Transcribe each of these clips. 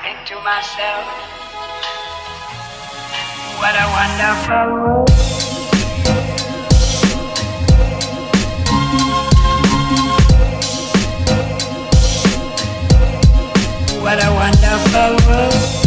think to myself, what a wonderful world. What a wonderful world.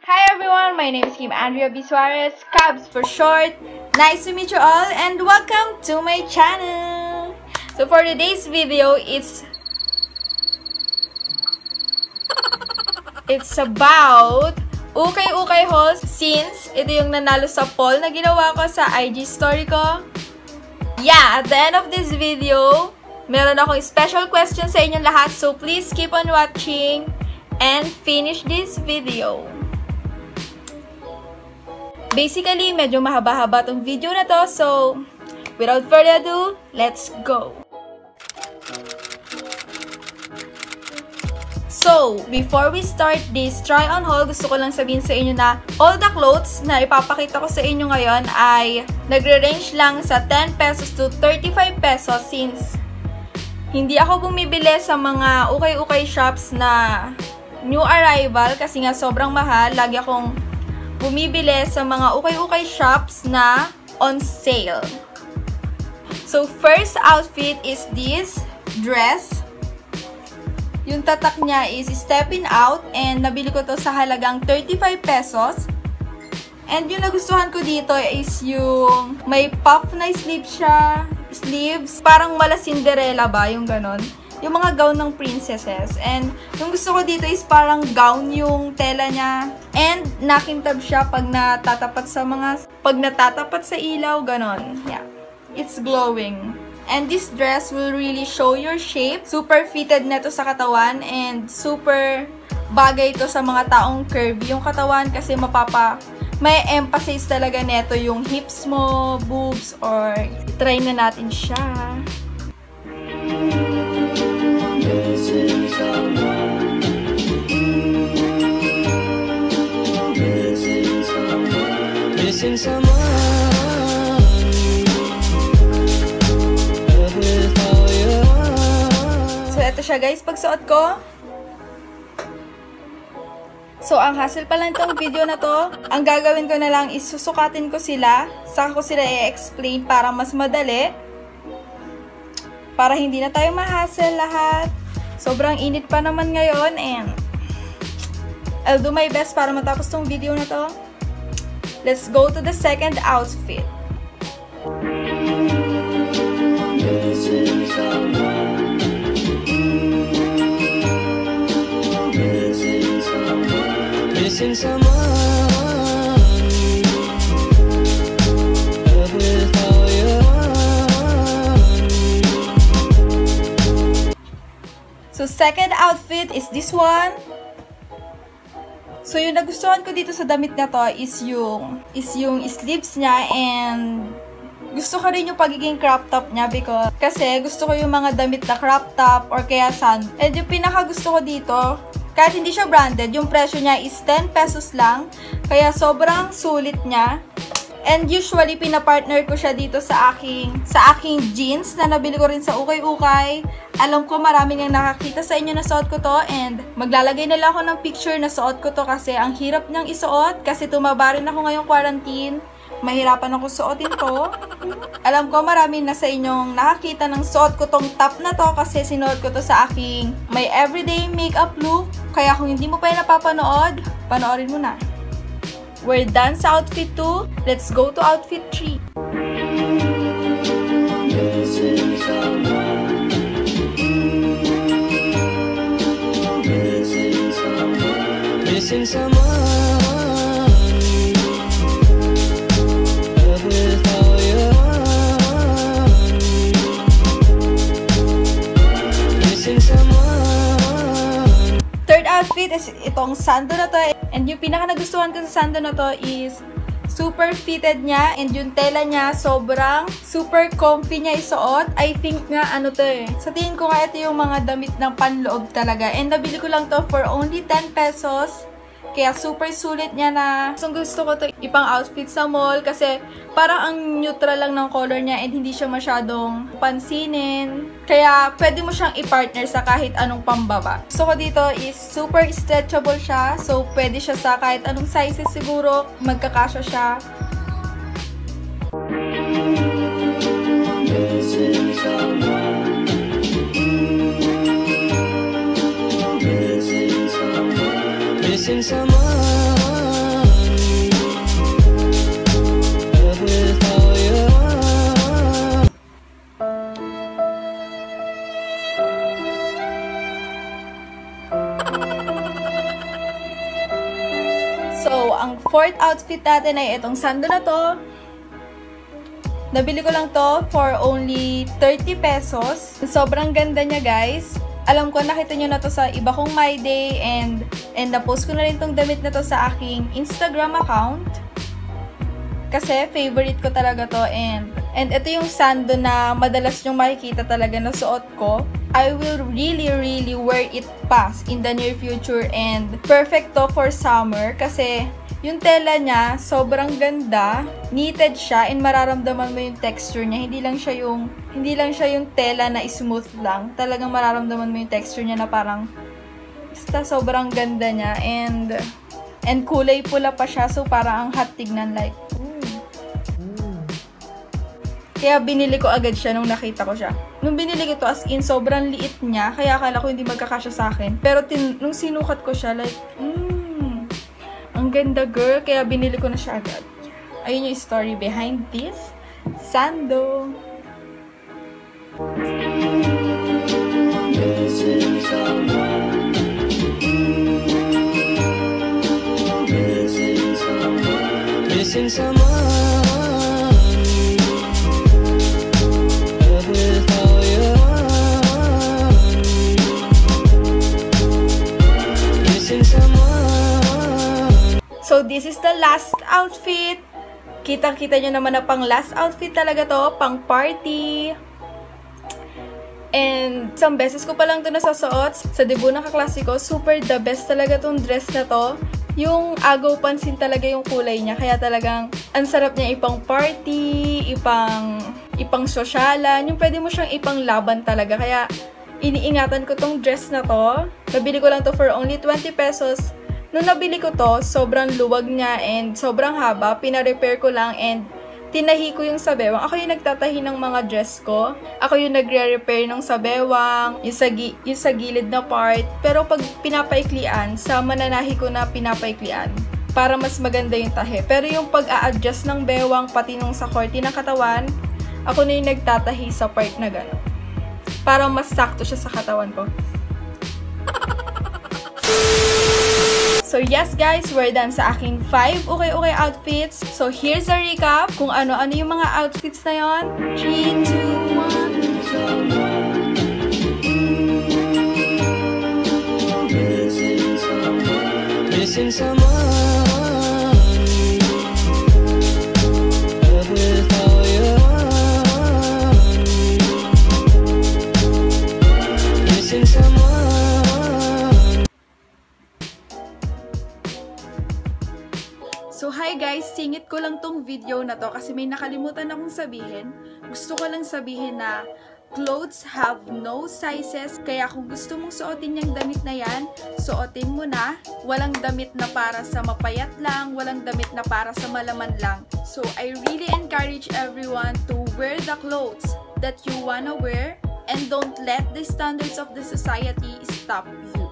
Hi everyone, my name is Kim Andrea B. Suarez, Cabs for short. Nice to meet you all and welcome to my channel. So for today's video, it's about ukay-ukay hauls since ito yung nanalo sa poll na ginawa ko sa IG story ko. Yeah, at the end of this video, meron akong special question sa inyong lahat, so please keep on watching and finish this video. Basically, medyo mahaba-haba tong video na to, so without further ado, let's go! So, before we start this try-on haul, gusto ko lang sabihin sa inyo na all the clothes na ipapakita ko sa inyo ngayon ay nagre-range lang sa 10 pesos to 35 pesos since hindi ako bumibili sa mga ukay-ukay shops na new arrival kasi nga sobrang mahal. Lagi akong bumibili sa mga ukay-ukay shops na on sale. So, first outfit is this dress. Yung tatak niya is stepping out and nabili ko to sa halagang 35 pesos. And yung nagustuhan ko dito is yung may puff na sleeves. Parang mala Cinderella ba, yung ganon. Yung mga gown ng princesses. And yung gusto ko dito is parang gown yung tela niya. And nakintab siya pag natatapat sa ilaw, ganon. Yeah. It's glowing. And this dress will really show your shape. Super fitted neto sa katawan and super bagay ito sa mga taong curvy yung katawan kasi may emphasis talaga neto yung hips mo, boobs, or try na natin siya. Missing someone. So, eto siya guys, pagsuot ko. So, ang hassle pa lang itong video na to. Ang gagawin ko na lang is susukatin ko sila. Saka ko sila i-explain para mas madali. Para hindi na tayo ma-hassle lahat. Sobrang init pa naman ngayon and I'll do my best para matapos tong video na to. Let's go to the second outfit. Missing someone. With all your So, second outfit is this one. So, yung nagustuhan ko dito sa damit na to is yung sleeves niya and gusto ko rin yung pagiging crop top niya because kasi gusto ko yung mga damit na crop top or kaya sand. And yung pinaka gusto ko dito, kahit hindi siya branded, yung presyo niya is 10 pesos lang. Kaya sobrang sulit niya. And usually, pinapartner ko siya dito sa aking jeans na nabili ko rin sa ukay-ukay. Alam ko marami nang nakakita sa inyo na suot ko to and maglalagay na lang ako ng picture na suot ko to kasi ang hirap niyang isuot kasi tumaba rin ako ngayong quarantine. Mahirapan ako suotin to. Alam ko marami na sa inyong nakakita ng suot ko tong top na to kasi sinuot ko to sa aking may everyday makeup look. Kaya kung hindi mo pa yung napapanood, panoorin mo na. We're done sa outfit 2. Let's go to outfit 3. Missing someone. With all your missing someone. Third outfit is itong sando na to. And yung pinaka nagustuhan ko sa sando na to is Super fitted niya and yung tela niya sobrang super comfy niya isuot. I think nga ano to eh. Sa tingin ko nga ito yung mga damit ng panloob talaga. And nabili ko lang to for only 10 pesos. Kaya super sulit niya na. Gusto ko to ipang outfit sa mall kasi parang ang neutral lang ng color niya and hindi siya masyadong pansinin. Kaya pwede mo siyang i-partner sa kahit anong pambaba. Gusto ko dito is super stretchable siya. So pwede siya sa kahit anong sizes siguro. Magkakasya siya. Missing someone, love without you. So, ang fourth outfit natin ay itong sando na to. Nabili ko lang to for only 30 pesos. Sobrang ganda niya, guys. Alam ko, nakita nyo na to sa iba kong My Day and na-post ko na rin tong damit na to sa aking Instagram account. Kasi favorite ko talaga to and ito yung sando na madalas nyong makikita talaga na suot ko. I will really wear it pa in the near future and perfect to for summer kasi yung tela niya, sobrang ganda. Knitted siya and mararamdaman mo yung texture niya. Hindi lang siya yung tela na smooth lang. Talagang mararamdaman mo yung texture niya na parang basta sobrang ganda niya and kulay pula pa siya. So parang ang hot tignan like. Kaya binili ko agad siya nung nakita ko siya. Nung binili ko to as in sobrang liit niya. Kaya akala ko hindi magkakasya sa akin. Pero nung sinukat ko siya like, ang ganda girl, kaya binili ko na siya agad. Ayun yung story behind this sando. Missing someone, love without you. Missing someone. So, this is the last outfit. Kitang-kita nyo naman na pang last outfit talaga to. Pang party. And, isang beses ko pa lang to nasasuot. Sa debut ng kaklase ko, super the best talaga tong dress na to. Yung agaw pansin talaga yung kulay niya. Kaya talagang, ang sarap niya ipang party, ipang sosyalan. Yung pwede mo siyang ipang laban talaga. Kaya, iniingatan ko tong dress na to. Nabili ko lang to for only 20 pesos. Nung nabili ko to, sobrang luwag niya and sobrang haba. Pina-repair ko lang and tinahi ko yung sabewang. Ako yung nagtatahi ng mga dress ko. Ako yung nagre-repair ng sabewang, yung sa gilid na part. Pero pag pinapaiklian, sa mananahi ko na pinapaiklian para mas maganda yung tahi. Pero yung pag-a-adjust ng bewang, pati nung sa korte ng katawan, ako na yung nagtatahi sa part na gano'n. Para mas sakto siya sa katawan ko. So yes guys, we're done sa aking 5 okay outfits. So here's a recap kung ano-ano yung mga outfits na yon. 3, 2, 1. Missing someone, love without you. Missing someone. So hi guys, singit ko lang tong video na to kasi may nakalimutan akong sabihin. Gusto ko lang sabihin na clothes have no sizes, kaya kung gusto mong suotin yung damit na yan, suotin mo na. Walang damit na para sa mapayat lang, walang damit na para sa malaman lang. So I really encourage everyone to wear the clothes that you wanna wear and don't let the standards of the society stop you.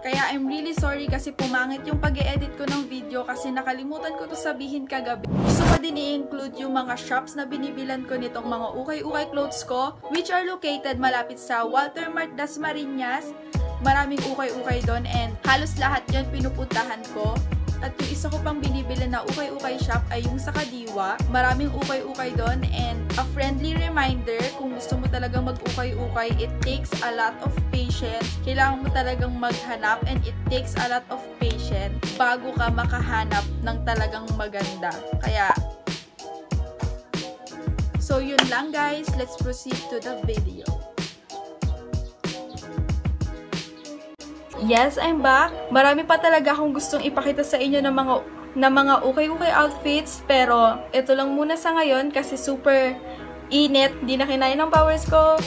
Kaya I'm really sorry kasi pumangit yung pag-e-edit ko ng video kasi nakalimutan ko to sabihin kagabi. Gusto ko din i-include yung mga shops na binibilan ko nitong mga ukay-ukay clothes ko, which are located malapit sa Walter Mart Dasmariñas. Maraming ukay-ukay doon and halos lahat yun pinupuntahan ko. At yung isa ko pang binibili na ukay-ukay shop ay yung sa Kadiwa. Maraming ukay-ukay doon and a friendly reminder kung gusto mo talagang mag-ukay-ukay, it takes a lot of patience. Kailangan mo talagang maghanap and it takes a lot of patience. foundation bago ka makahanap ng talagang maganda. Kaya, so yun lang guys, let's proceed to the video. Yes, I'm back. Marami pa talaga akong gustong ipakita sa inyo ng mga okay outfits, pero ito lang muna sa ngayon kasi super init, hindi na kinaya ng powers ko.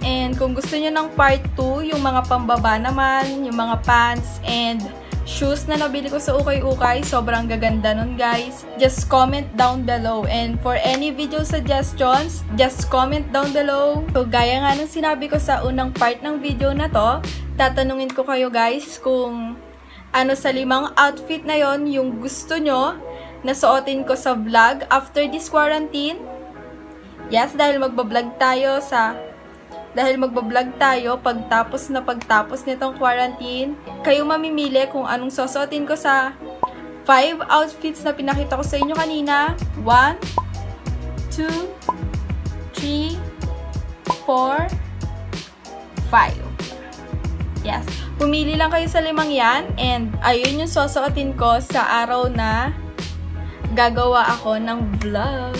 And kung gusto nyo ng part 2, yung mga pambaba naman, yung mga pants and shoes na nabili ko sa ukay-ukay, sobrang gaganda nun guys. Just comment down below. And for any video suggestions, just comment down below. So gaya nga ng sinabi ko sa unang part ng video na to, tatanungin ko kayo guys kung ano sa 5 outfit na yon yung gusto nyo na suotin ko sa vlog after this quarantine. Yes, dahil magbablog tayo pagtapos nitong quarantine. Kayo mamimili kung anong susuotin ko sa 5 outfits na pinakita ko sa inyo kanina. 1, 2, 3, 4, 5. Yes. Pumili lang kayo sa 5 yan. And ayun yung susuotin ko sa araw na gagawa ako ng vlog.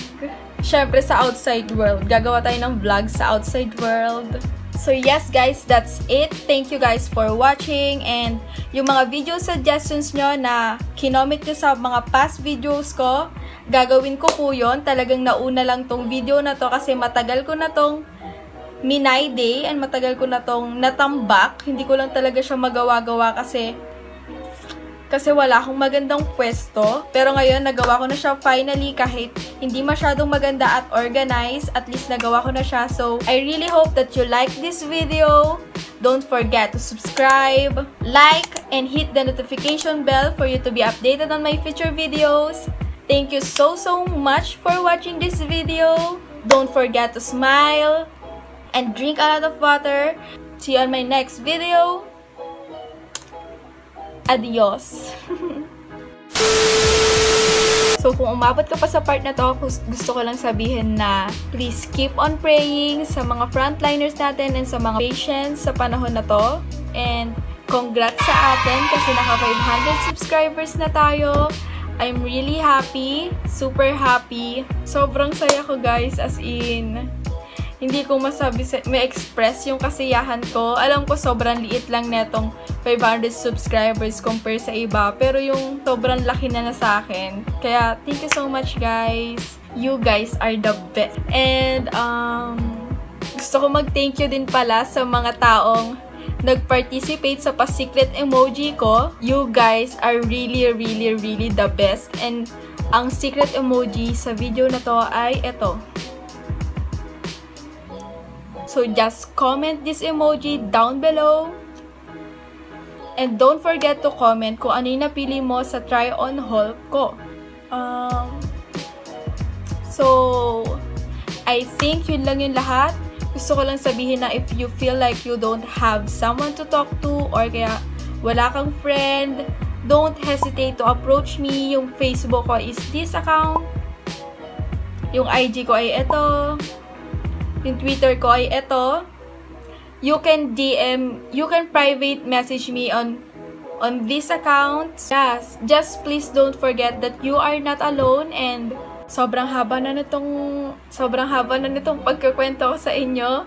Syempre sa outside world. Gagawa tayo ng vlog sa outside world. So yes guys, that's it. Thank you guys for watching. And yung mga video suggestions nyo na kinomment nyo sa mga past videos ko, gagawin ko po yun. Talagang nauna lang tong video na to kasi matagal ko na tong minay day and matagal ko na tong natambak. Hindi ko lang talaga siya magawa-gawa kasi wala akong magandang pwesto. Pero ngayon, nagawa ko na siya finally kahit hindi masyadong maganda at organized. At least nagawa ko na siya. So, I really hope that you like this video. Don't forget to subscribe, like, and hit the notification bell for you to be updated on my future videos. Thank you so much for watching this video. Don't forget to smile and drink a lot of water. See you on my next video. Adios! So, kung umabot ka pa sa part na to, gusto ko lang sabihin na please keep on praying sa mga frontliners natin and sa mga patients sa panahon na to. And congrats sa atin kasi naka 500 subscribers na tayo. I'm really happy. Super happy. Sobrang saya ko guys, as in hindi ko ma-express yung kasiyahan ko. Alam ko sobrang liit lang netong 500 subscribers compare sa iba. Pero yung sobrang laki na sa akin. Kaya, thank you so much guys. You guys are the best. And, gusto ko mag-thank you din pala sa mga taong nag-participate sa pa-secret emoji ko. You guys are really the best. And, ang secret emoji sa video na to ay ito. So, just comment this emoji down below. And don't forget to comment kung ano yung napili mo sa try-on haul ko. So, I think yun lang yung lahat. Gusto ko lang sabihin na if you feel like you don't have someone to talk to or kaya wala kang friend, don't hesitate to approach me. Yung Facebook ko is this account. Yung IG ko ay ito. Yung Twitter ko ay ito. You can DM, you can private message me on this account. Yes, just please don't forget that you are not alone and sobrang haba na nitong pagkukwento ko sa inyo.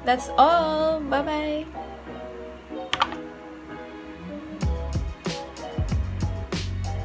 That's all. Bye-bye.